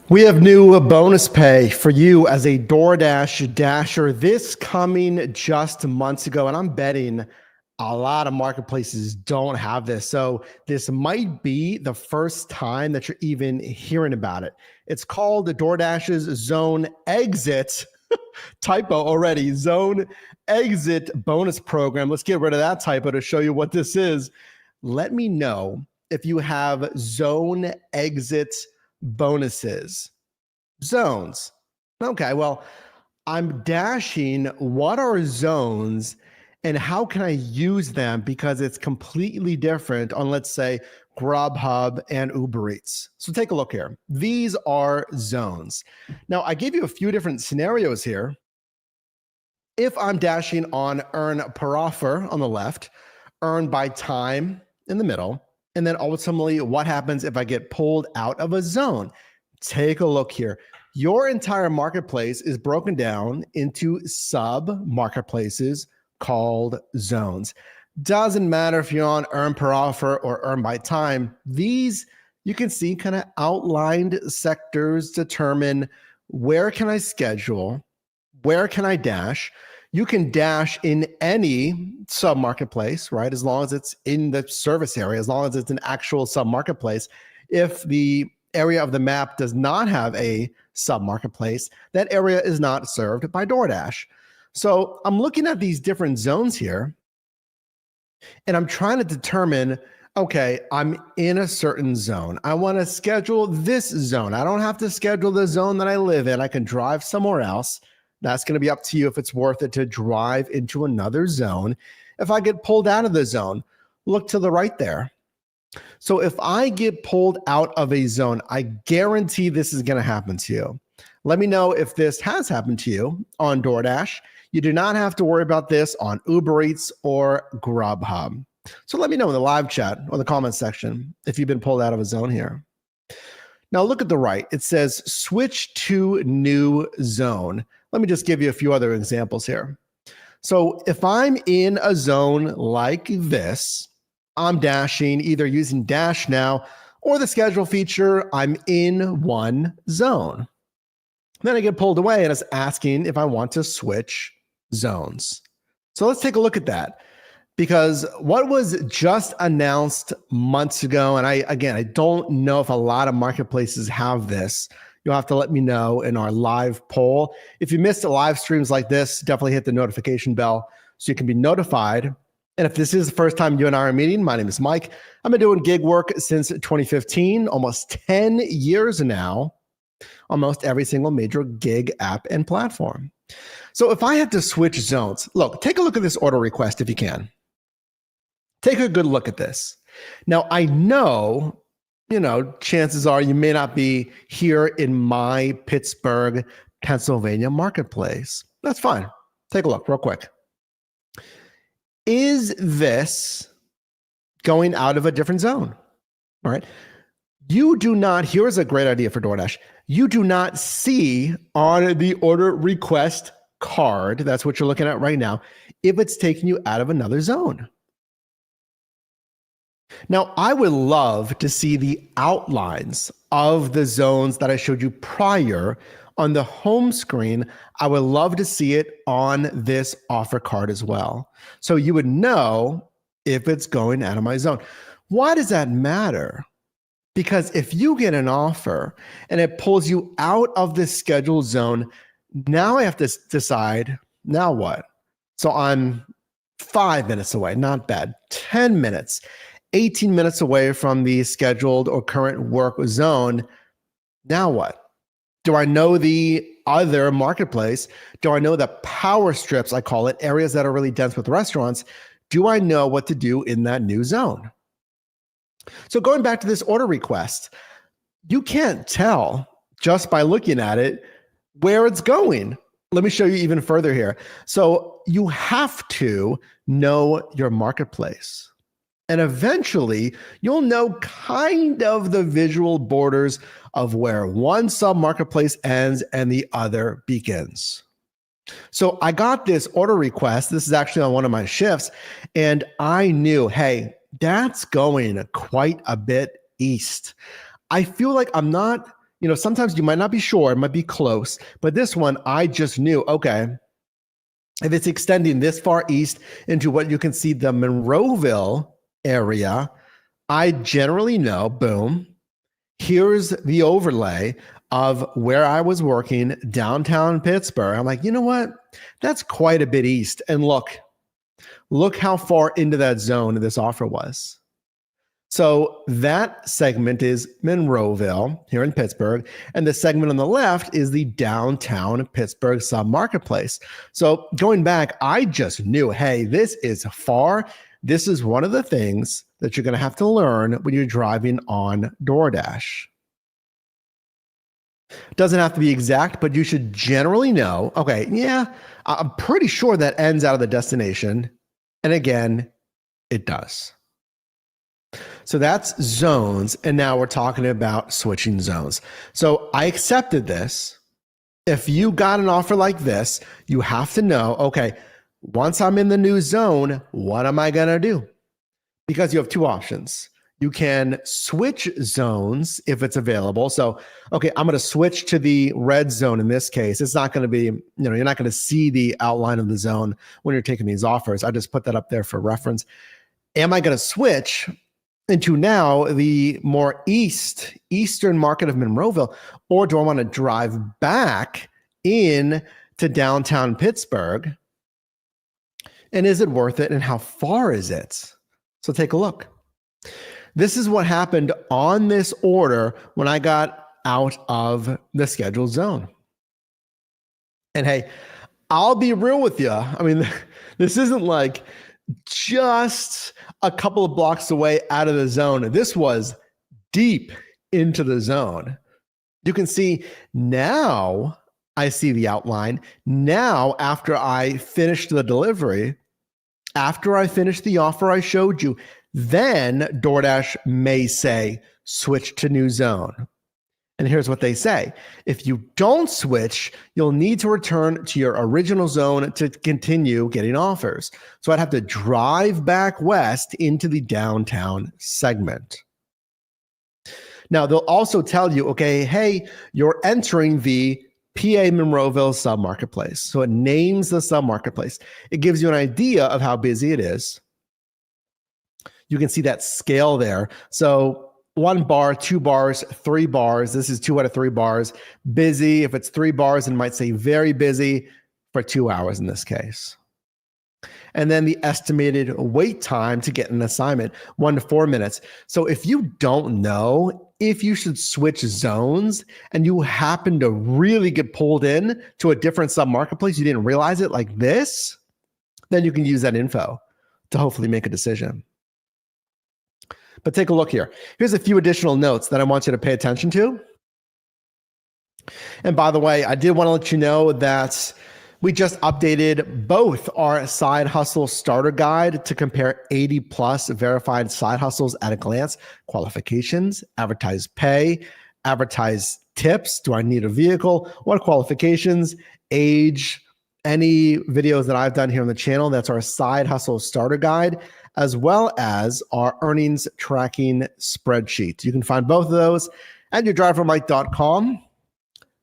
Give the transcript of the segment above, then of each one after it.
We have new bonus pay for you as a DoorDash Dasher. This coming just months ago, and I'm betting a lot of marketplaces don't have this. So this might be the first time that you're even hearing about it. It's called DoorDash's Zone Exit. Typo already. Zone Exit bonus program. Let's get rid of that typo to show you what this is. Let me know if you have Zone Exit bonuses. Zones. Okay, well, I'm dashing what are zones and how can I use them, because it's completely different on, let's say, Grubhub and Uber Eats. So take a look here. These are zones. Now, I gave you a few different scenarios here. If I'm dashing on earn per offer on the left, earn by time in the middle, and then ultimately what happens if I get pulled out of a zone. Take a look here. Your entire marketplace is broken down into sub marketplaces called zones. Doesn't matter if you're on earn per offer or earn by time. These, you can see, kind of outlined sectors determine where can I schedule, where can I dash. You can dash in any sub marketplace, right? As long as it's in the service area, as long as it's an actual sub marketplace. If the area of the map does not have a sub marketplace, that area is not served by DoorDash. So I'm looking at these different zones here, and I'm trying to determine, okay, I'm in a certain zone. I want to schedule this zone. I don't have to schedule the zone that I live in. I can drive somewhere else. That's going to be up to you if it's worth it to drive into another zone. If I get pulled out of the zone, look to the right there. So if I get pulled out of a zone, I guarantee this is going to happen to you. Let me know if this has happened to you on DoorDash. You do not have to worry about this on Uber Eats or Grubhub. So let me know in the live chat or the comment section if you've been pulled out of a zone here. Now look at the right. It says switch to new zone. Let me just give you a few other examples here. So if I'm in a zone like this, I'm dashing either using Dash Now or the schedule feature. I'm in one zone. Then I get pulled away and it's asking if I want to switch zones. So let's take a look at that, because what was just announced months ago, and I don't know if a lot of marketplaces have this. You'll have to let me know in our live poll. If you missed live streams like this, definitely hit the notification bell so you can be notified. And if this is the first time you and I are meeting, my name is Mike. I've been doing gig work since 2015, almost 10 years now, almost every single major gig app and platform. So if I had to switch zones, look, take a look at this order request if you can. Take a good look at this. Now, I know, chances are you may not be here in my Pittsburgh, Pennsylvania marketplace. That's fine. Take a look real quick. Is this going out of a different zone? All right. You do not, here's a great idea for DoorDash. You do not see on the order request card, that's what you're looking at right now, if it's taking you out of another zone. Now, I would love to see the outlines of the zones that I showed you prior on the home screen. I would love to see it on this offer card as well, so you would know if it's going out of my zone. Why does that matter? Because if you get an offer and it pulls you out of this scheduled zone, now I have to decide, now what? So I'm 5 minutes away, not bad, 10 minutes, 18 minutes away from the scheduled or current work zone. Now what? Do I know the other marketplace? Do I know the power strips, I call it, areas that are really dense with restaurants? Do I know what to do in that new zone? So going back to this order request, you can't tell just by looking at it where it's going. Let me show you even further here. So you have to know your marketplace. And eventually, you'll know kind of the visual borders of where one sub-marketplace ends and the other begins. So I got this order request. This is actually on one of my shifts. And I knew, hey, that's going quite a bit east. I feel like I'm not sometimes you might not be sure, it might be close, but this one, I just knew, okay, if it's extending this far east into what you can see the Monroeville area, I generally know, boom, here's the overlay of where I was working downtown Pittsburgh. I'm like, you know what? That's quite a bit east. And look how far into that zone this offer was. So that segment is Monroeville here in Pittsburgh. And the segment on the left is the downtown Pittsburgh submarketplace. So going back, I just knew, hey, this is far. This is one of the things that you're going to have to learn when you're driving on DoorDash. Doesn't have to be exact, but you should generally know, okay, yeah, I'm pretty sure that ends out of the destination. And again, it does. So that's zones. And now we're talking about switching zones. So I accepted this. If you got an offer like this, you have to know, okay, once I'm in the new zone, what am I going to do? Because you have two options. You can switch zones if it's available. So, okay, I'm going to switch to the red zone in this case. It's not going to be, you're not going to see the outline of the zone when you're taking these offers. I just put that up there for reference. Am I going to switch into now the more eastern market of Monroeville, or do I want to drive back in to downtown Pittsburgh? And is it worth it? And how far is it? So take a look. This is what happened on this order when I got out of the scheduled zone. And hey, I'll be real with you. I mean, this isn't like just a couple of blocks away out of the zone. This was deep into the zone. You can see now I see the outline. Now, after I finished the delivery, after I finished the offer I showed you, then DoorDash may say, switch to new zone. And here's what they say. If you don't switch, you'll need to return to your original zone to continue getting offers. So I'd have to drive back west into the downtown segment. Now, they'll also tell you, okay, hey, you're entering the PA Monroeville submarketplace. So it names the submarketplace. It gives you an idea of how busy it is. You can see that scale there. So 1 bar, 2 bars, 3 bars. This is 2 out of 3 bars. Busy. If it's 3 bars, it might say very busy for 2 hours in this case. And then the estimated wait time to get an assignment, 1 to 4 minutes. So if you don't know if you should switch zones and you happen to really get pulled in to a different sub-marketplace, you didn't realize it like this, then you can use that info to hopefully make a decision. But take a look here. Here's a few additional notes that I want you to pay attention to. And by the way, I did want to let you know that we just updated both our side hustle starter guide to compare 80 plus verified side hustles at a glance, qualifications, advertised pay, advertised tips. Do I need a vehicle? What qualifications, age, any videos that I've done here on the channel. That's our side hustle starter guide, as well as our earnings tracking spreadsheet. You can find both of those at yourdrivermike.com.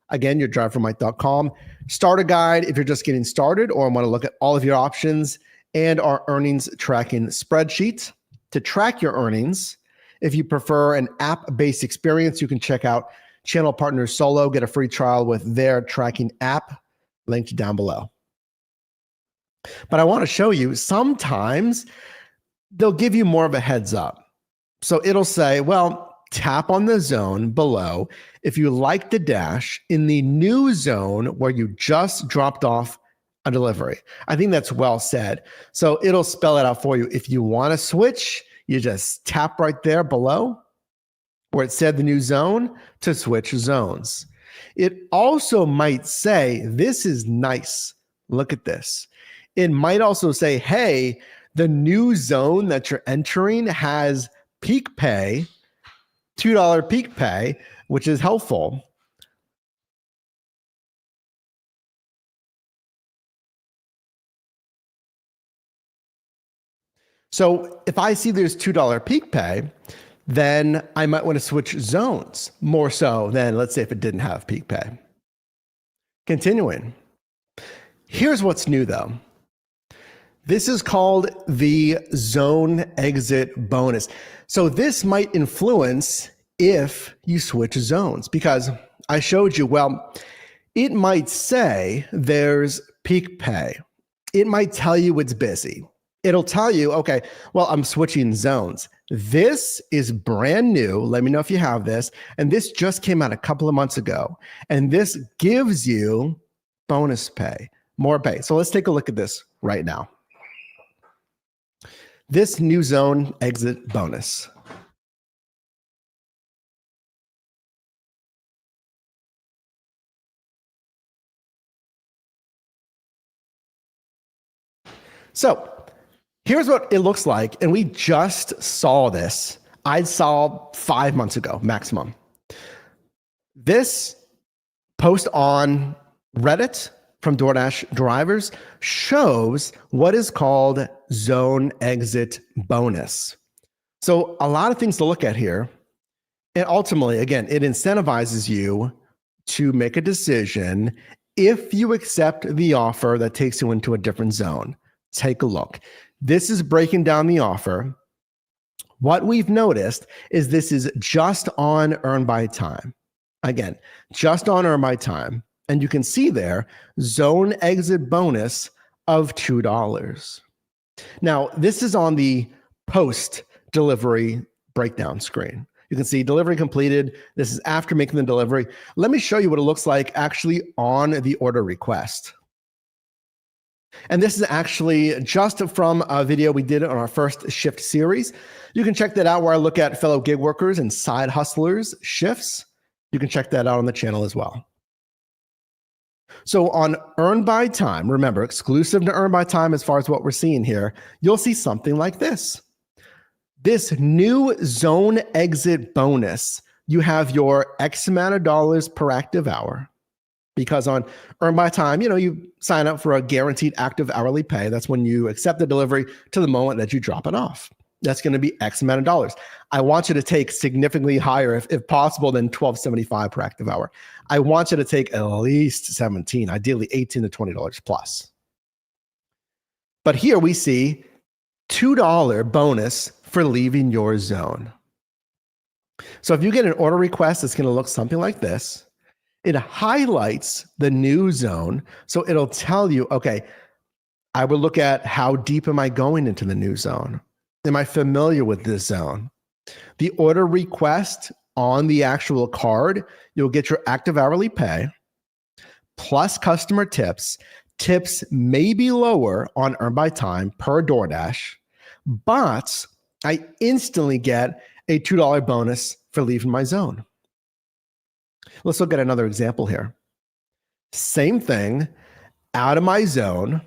Again, yourdrivermike.com. Starter guide if you're just getting started or want to look at all of your options, and our earnings tracking spreadsheet to track your earnings. If you prefer an app-based experience, you can check out Channel Partners Solo, get a free trial with their tracking app, linked down below. But I want to show you, sometimes they'll give you more of a heads up. So it'll say, well, tap on the zone below if you like the dash in the new zone where you just dropped off a delivery. I think that's well said. So it'll spell it out for you. If you want to switch, you just tap right there below where it said the new zone to switch zones. It also might say, this is nice. Look at this. It might also say, hey, the new zone that you're entering has peak pay, $2 peak pay, which is helpful. So if I see there's $2 peak pay, then I might want to switch zones more so than, let's say, if it didn't have peak pay. Continuing. Here's what's new though. This is called the zone exit bonus. So this might influence if you switch zones, because I showed you, well, it might say there's peak pay. It might tell you it's busy. It'll tell you, okay, well, I'm switching zones. This is brand new. Let me know if you have this. And this just came out a couple of months ago. And this gives you bonus pay, more pay. So let's take a look at this right now. This new zone exit bonus. So here's what it looks like. And we just saw this. I saw 5 months ago, maximum. This post on Reddit from DoorDash drivers shows what is called zone exit bonus. So a lot of things to look at here. And ultimately, again, it incentivizes you to make a decision if you accept the offer that takes you into a different zone. Take a look. This is breaking down the offer. What we've noticed is this is just on earn by time. Again, just on earn by time. And you can see there, zone exit bonus of $2. Now, this is on the post delivery breakdown screen. You can see delivery completed. This is after making the delivery. Let me show you what it looks like actually on the order request. And this is actually just from a video we did on our first shift series. You can check that out where I look at fellow gig workers and side hustlers shifts. You can check that out on the channel as well. So on earn by time, remember, exclusive to earn by time as far as what we're seeing here, you'll see something like this. This new zone exit bonus, you have your X amount of dollars per active hour. Because on earn by time, you sign up for a guaranteed active hourly pay. That's when you accept the delivery to the moment that you drop it off. That's going to be X amount of dollars. I want you to take significantly higher, if possible, than $12.75 per active hour. I want you to take at least 17, ideally $18 to $20 plus. But here we see $2 bonus for leaving your zone. So if you get an order request, it's going to look something like this. It highlights the new zone. So it'll tell you, okay, I would look at how deep am I going into the new zone? Am I familiar with this zone? The order request on the actual card, you'll get your active hourly pay plus customer tips. Tips may be lower on earn by time per DoorDash, but I instantly get a $2 bonus for leaving my zone. Let's look at another example here. Same thing, out of my zone.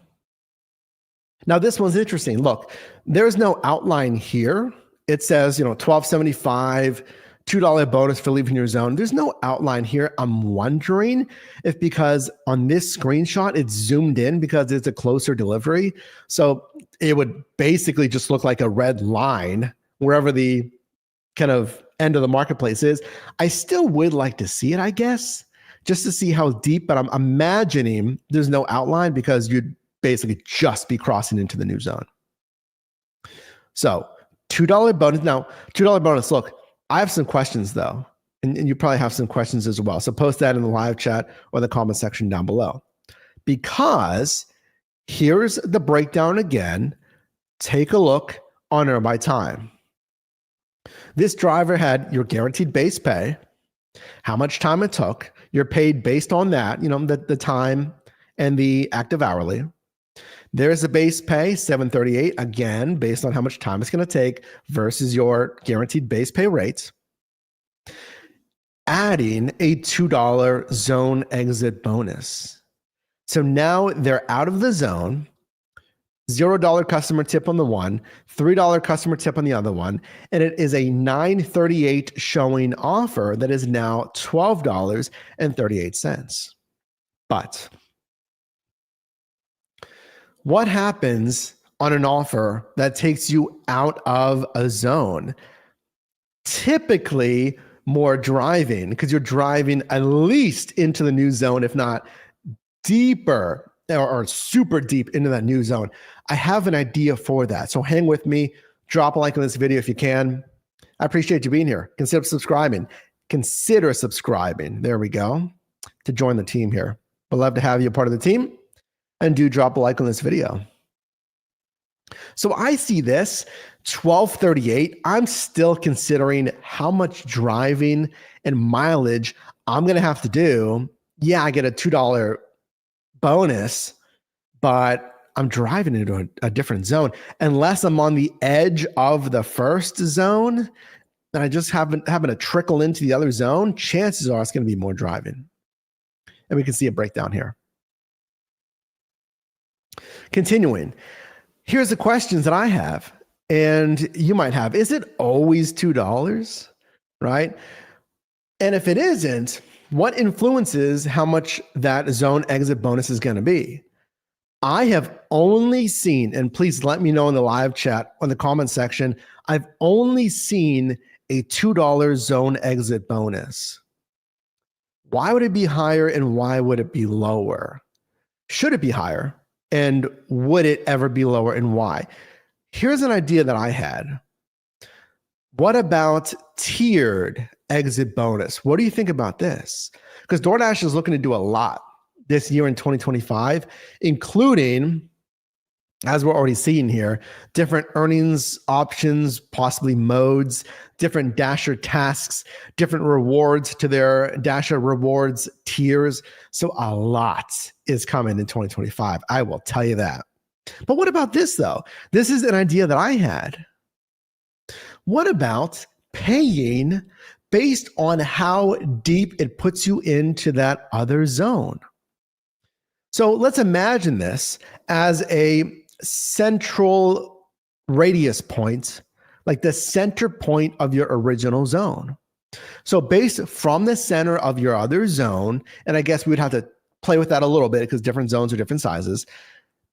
Now this one's interesting. Look, there's no outline here. It says, $12.75, $2 bonus for leaving your zone. There's no outline here. I'm wondering if because on this screenshot, it's zoomed in because it's a closer delivery. So it would basically just look like a red line wherever the kind of end of the marketplace is. I still would like to see it, I guess, just to see how deep, but I'm imagining there's no outline because you'd basically just be crossing into the new zone. So $2 bonus. Now, $2 bonus. Look, I have some questions though, and you probably have some questions as well. So post that in the live chat or the comment section down below, because here's the breakdown again. Take a look on earn by time. This driver had your guaranteed base pay, how much time it took. You're paid based on that, the time and the active hourly. There's a base pay, $7.38, again, based on how much time it's going to take versus your guaranteed base pay rates. Adding a $2 zone exit bonus. So now they're out of the zone. $0 customer tip on the one, $3 customer tip on the other one, and it is a $9.38 showing offer that is now $12.38. But what happens on an offer that takes you out of a zone? typically more driving because you're driving at least into the new zone, if not deeper or super deep into that new zone. I have an idea for that. So hang with me, drop a like on this video if you can. I appreciate you being here. Consider subscribing. There we go, to join the team here. I'd love to have you a part of the team, and do drop a like on this video. So I see this 1238. I'm still considering how much driving and mileage I'm going to have to do. Yeah, I get a $2 bonus, but I'm driving into a different zone. Unless I'm on the edge of the first zone and I just happen to trickle into the other zone, chances are it's going to be more driving. And we can see a breakdown here. Continuing, here's the questions that I have, and you might have. Is it always $2, right? And if it isn't, what influences how much that zone exit bonus is going to be? I have only seen, and please let me know in the live chat on the comment section, I've only seen a $2 zone exit bonus. Why would it be higher and why would it be lower? Should it be higher? And would it ever be lower and why? Here's an idea that I had. What about tiered exit bonus? What do you think about this? Because DoorDash is looking to do a lot this year in 2025, including, as we're already seeing here, different earnings options, possibly modes, different Dasher tasks, different rewards to their Dasher rewards tiers. So a lot is coming in 2025. I will tell you that. But what about this though? This is an idea that I had. What about paying based on how deep it puts you into that other zone? So let's imagine this as a central radius point, like the center point of your original zone. So based from the center of your other zone, and I guess we would have to play with that a little bit because different zones are different sizes.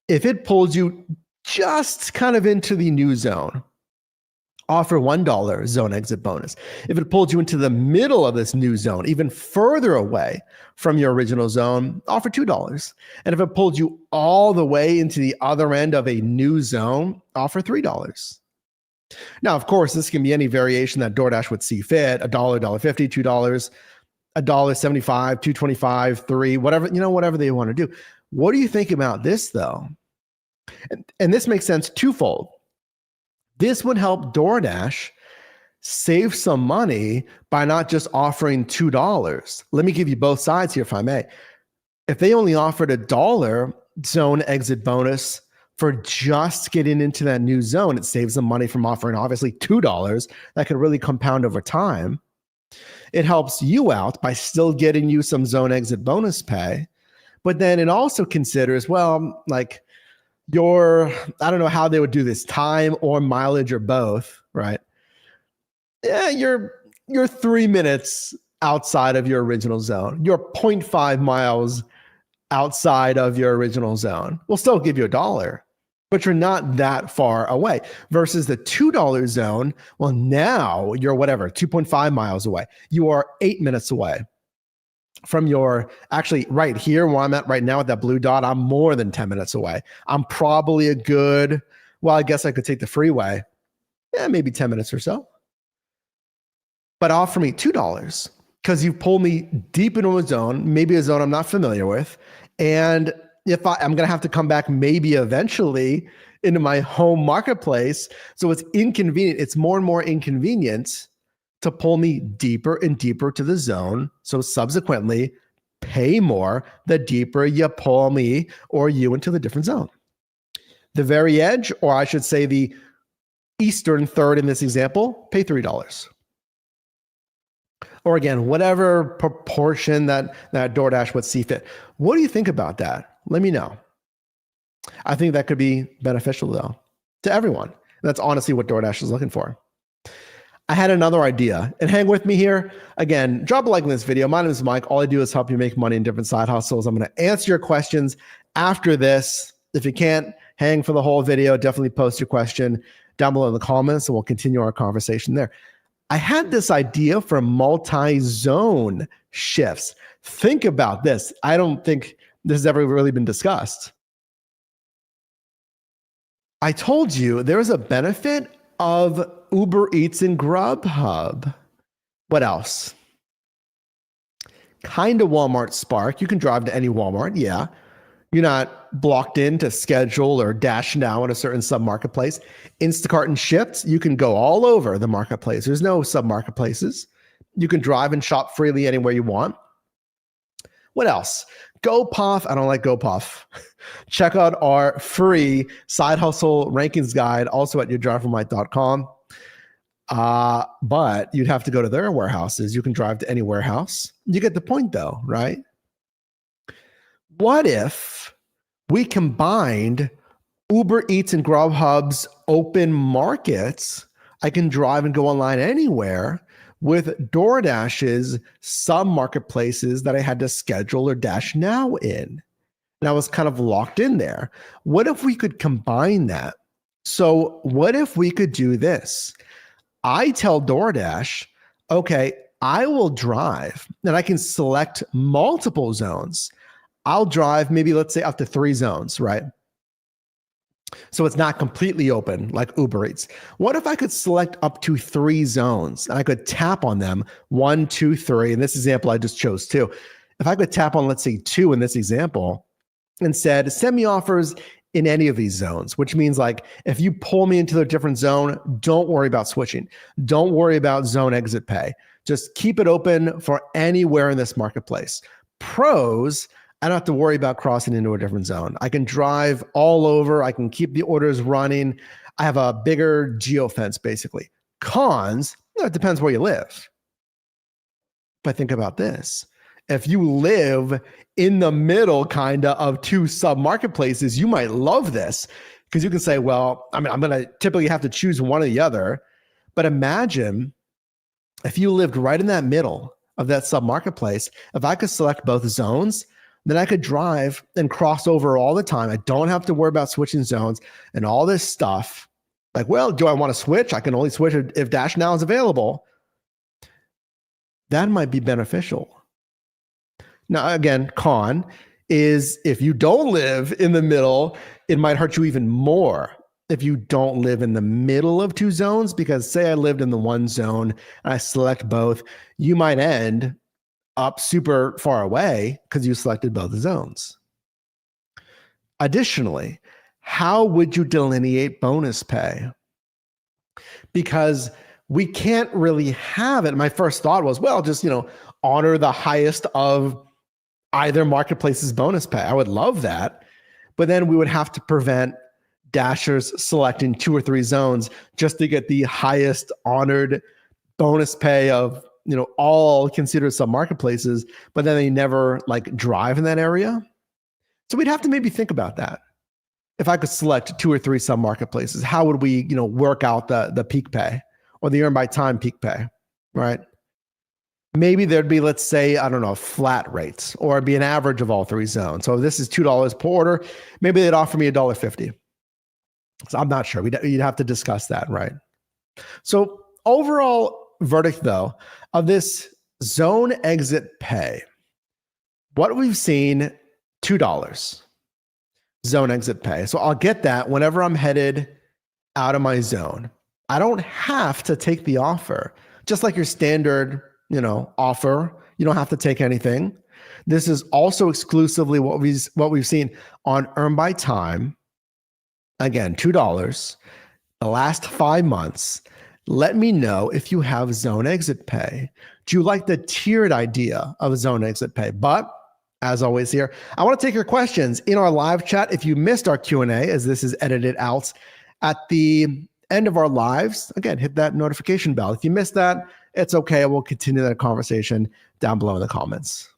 If it pulls you just kind of into the new zone, offer $1 zone exit bonus. If it pulled you into the middle of this new zone, even further away from your original zone, offer $2. And if it pulled you all the way into the other end of a new zone, offer $3. Now, of course, this can be any variation that DoorDash would see fit: $1, $1.50, $2, $1.75, $2.25, $3, whatever they want to do. What do you think about this though? And this makes sense twofold. This would help DoorDash save some money by not just offering $2. Let me give you both sides here, if I may. If they only offered $1 zone exit bonus for just getting into that new zone, it saves them money from offering obviously $2 that could really compound over time. It helps you out by still getting you some zone exit bonus pay, but then it also considers, well, like, I don't know how they would do this, time or mileage or both, right? Yeah, you're 3 minutes outside of your original zone. You're 0.5 miles outside of your original zone. We'll still give you $1, but you're not that far away. Versus the $2 zone, well, now you're 2.5 miles away. You are 8 minutes away from actually right here where I'm at right now with that blue dot. I'm more than 10 minutes away. I'm probably I guess I could take the freeway. Yeah, maybe 10 minutes or so. But offer me $2 because you've pulled me deep into a zone, maybe a zone I'm not familiar with. And if I'm going to have to come back maybe eventually into my home marketplace. So it's inconvenient. It's more and more inconvenient to pull me deeper and deeper to the zone. So subsequently, pay more the deeper you pull me or you into the different zone. The very edge, or I should say the eastern third in this example, pay $3. Or again, whatever proportion that DoorDash would see fit. What do you think about that? Let me know. I think that could be beneficial though to everyone. That's honestly what DoorDash is looking for. I had another idea, and hang with me here. Again, drop a like on this video. My name is Mike. All I do is help you make money in different side hustles. I'm going to answer your questions after this. If you can't hang for the whole video, definitely post your question down below in the comments, and we'll continue our conversation there. I had this idea for multi-zone shifts. Think about this. I don't think this has ever really been discussed. I told you there's a benefit of Uber Eats and Grubhub. What else? Kind of Walmart Spark. You can drive to any Walmart. Yeah. You're not blocked in to schedule or dash now in a certain sub marketplace. Instacart and Shipt, you can go all over the marketplace. There's no sub marketplaces. You can drive and shop freely anywhere you want. What else? GoPuff. I don't like GoPuff. Check out our free side hustle rankings guide, also at yourdrivermight.com. But you'd have to go to their warehouses. You can drive to any warehouse. You get the point though, right? What if we combined Uber Eats and Grubhub's open markets? I can drive and go online anywhere with DoorDash's sub marketplaces that I had to schedule or dash now in. And I was kind of locked in there. What if we could combine that? So what if we could do this? I tell DoorDash, okay, I will drive and I can select multiple zones. I'll drive maybe, let's say, up to 3 zones, right? So it's not completely open like Uber Eats. What if I could select up to 3 zones and I could tap on them, 1, 2, 3. In this example, I just chose 2. If I could tap on, let's say, 2 in this example and said, send me offers in any of these zones, which means like if you pull me into a different zone, don't worry about switching. Don't worry about zone exit pay. Just keep it open for anywhere in this marketplace. Pros, I don't have to worry about crossing into a different zone. I can drive all over. I can keep the orders running. I have a bigger geofence, basically. Cons, it depends where you live. But think about this. If you live in the middle kind of 2 sub marketplaces, you might love this because you can say, well, I mean, I'm going to typically have to choose one or the other. But imagine if you lived right in that middle of that sub marketplace, if I could select both zones, then I could drive and cross over all the time. I don't have to worry about switching zones and all this stuff. Like, well, do I want to switch? I can only switch if Dash Now is available. That might be beneficial. Now, again, con is if you don't live in the middle, it might hurt you even more if you don't live in the middle of 2 zones, because say I lived in the 1 zone and I select both, you might end up super far away because you selected both zones. Additionally, how would you delineate bonus pay? Because we can't really have it. My first thought was, well, just, honor the highest of either marketplace's bonus pay. I would love that. But then we would have to prevent dashers selecting 2 or 3 zones just to get the highest honored bonus pay of all considered sub marketplaces, but then they never like drive in that area. So we'd have to maybe think about that. If I could select 2 or 3 sub marketplaces, how would we, work out the peak pay or the earn by time peak pay, right? Maybe there'd be, let's say, I don't know, flat rates, or it'd be an average of all 3 zones. So if this is $2 per order, maybe they'd offer me $1.50. So I'm not sure. You'd have to discuss that, right? So overall verdict, though, of this zone exit pay, what we've seen, $2 zone exit pay. So I'll get that whenever I'm headed out of my zone. I don't have to take the offer, just like your standard, offer. You don't have to take anything. This is also exclusively what we've seen on Earn by Time. Again, $2 the last 5 months. Let me know if you have zone exit pay. Do you like the tiered idea of zone exit pay? But as always here, I want to take your questions in our live chat. If you missed our Q&A, as this is edited out at the end of our lives, again, hit that notification bell. If you missed that, it's okay. We'll continue that conversation down below in the comments.